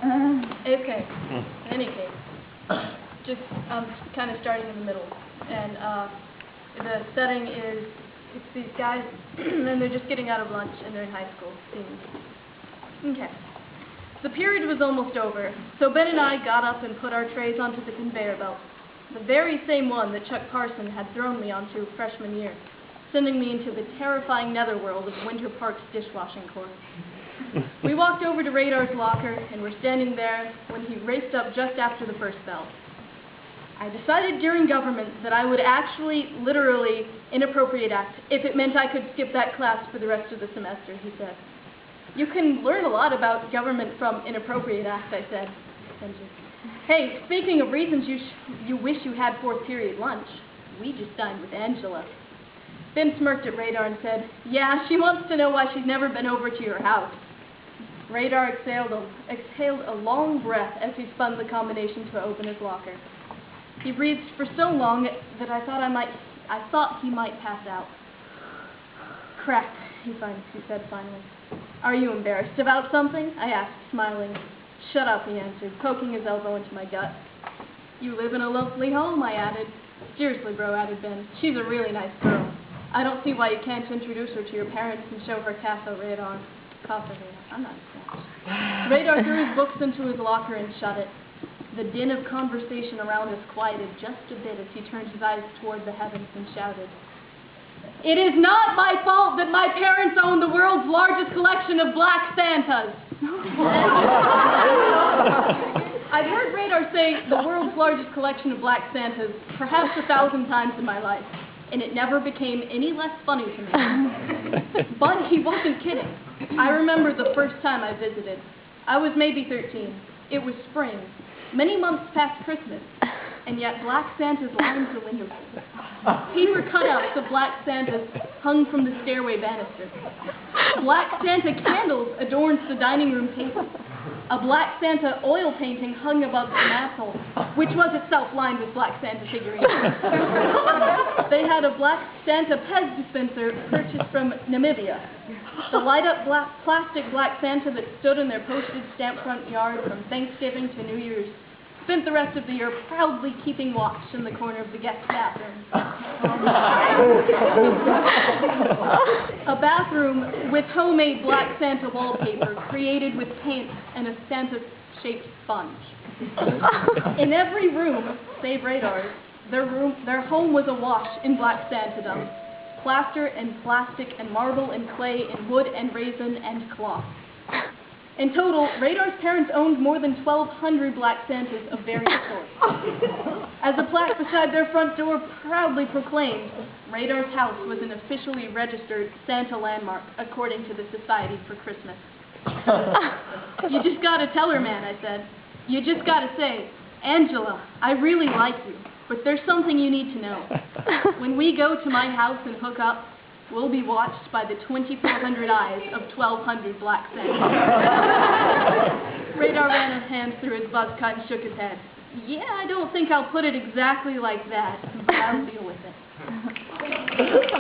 Okay. In any case, just kind of starting in the middle, and the setting is it's these guys, and they're just getting out of lunch, and they're in high school, seniors. Okay. The period was almost over, so Ben and I got up and put our trays onto the conveyor belt, the very same one that Chuck Parson had thrown me onto freshman year, sending me into the terrifying netherworld of Winter Park's dishwashing course. We walked over to Radar's locker and were standing there when he raced up just after the first bell. I decided during government that I would actually, literally, inappropriate act if it meant I could skip that class for the rest of the semester, he said. You can learn a lot about government from inappropriate act, I said. Hey, speaking of reasons you wish you had fourth period lunch, we just dined with Angela. Ben smirked at Radar and said, yeah, she wants to know why she's never been over to your house. Radar exhaled a long breath as he spun the combination to open his locker. He breathed for so long that I thought he might pass out. Crap, he said finally. Are you embarrassed about something? I asked, smiling. Shut up, he answered, poking his elbow into my gut. You live in a lovely home, I added. Seriously, bro, added Ben. She's a really nice girl. I don't see why you can't introduce her to your parents and show her Casa Radar. I'm not Spanish. Radar threw his books into his locker and shut it. The din of conversation around us quieted just a bit as he turned his eyes toward the heavens and shouted, "It is not my fault that my parents own the world's largest collection of black Santas." I've heard Radar say the world's largest collection of black Santas perhaps 1,000 times in my life, and it never became any less funny to me. But he wasn't kidding. I remember the first time I visited. I was maybe 13. It was spring, many months past Christmas, and yet black Santas lined the windows. Paper cutouts of black Santas hung from the stairway banister. Black Santa candles adorned the dining room table. A black Santa oil painting hung above the mantel, which was itself lined with black Santa figurines. They had a black Santa Pez dispenser purchased from Namibia. The light-up plastic black Santa that stood in their postage stamp front yard from Thanksgiving to New Year's spent the rest of the year proudly keeping watch in the corner of the guest bathroom. A bathroom with homemade black Santa wallpaper created with paint and a Santa-shaped sponge. In every room, save Radar's, their home was awash in black Santadom. Plaster and plastic and marble and clay and wood and raisin and cloth. In total, Radar's parents owned more than 1,200 black Santas of various sorts. As a plaque beside their front door proudly proclaimed, Radar's house was an officially registered Santa landmark, according to the Society for Christmas. You just gotta tell her, man, I said. You just gotta say, Angela, I really like you, but there's something you need to know. When we go to my house and hook up, we'll be watched by the 2,400 eyes of 1,200 black Santas. Radar ran his hand through his buzz cut and shook his head. Yeah, I don't think I'll put it exactly like that, but I'll deal with it.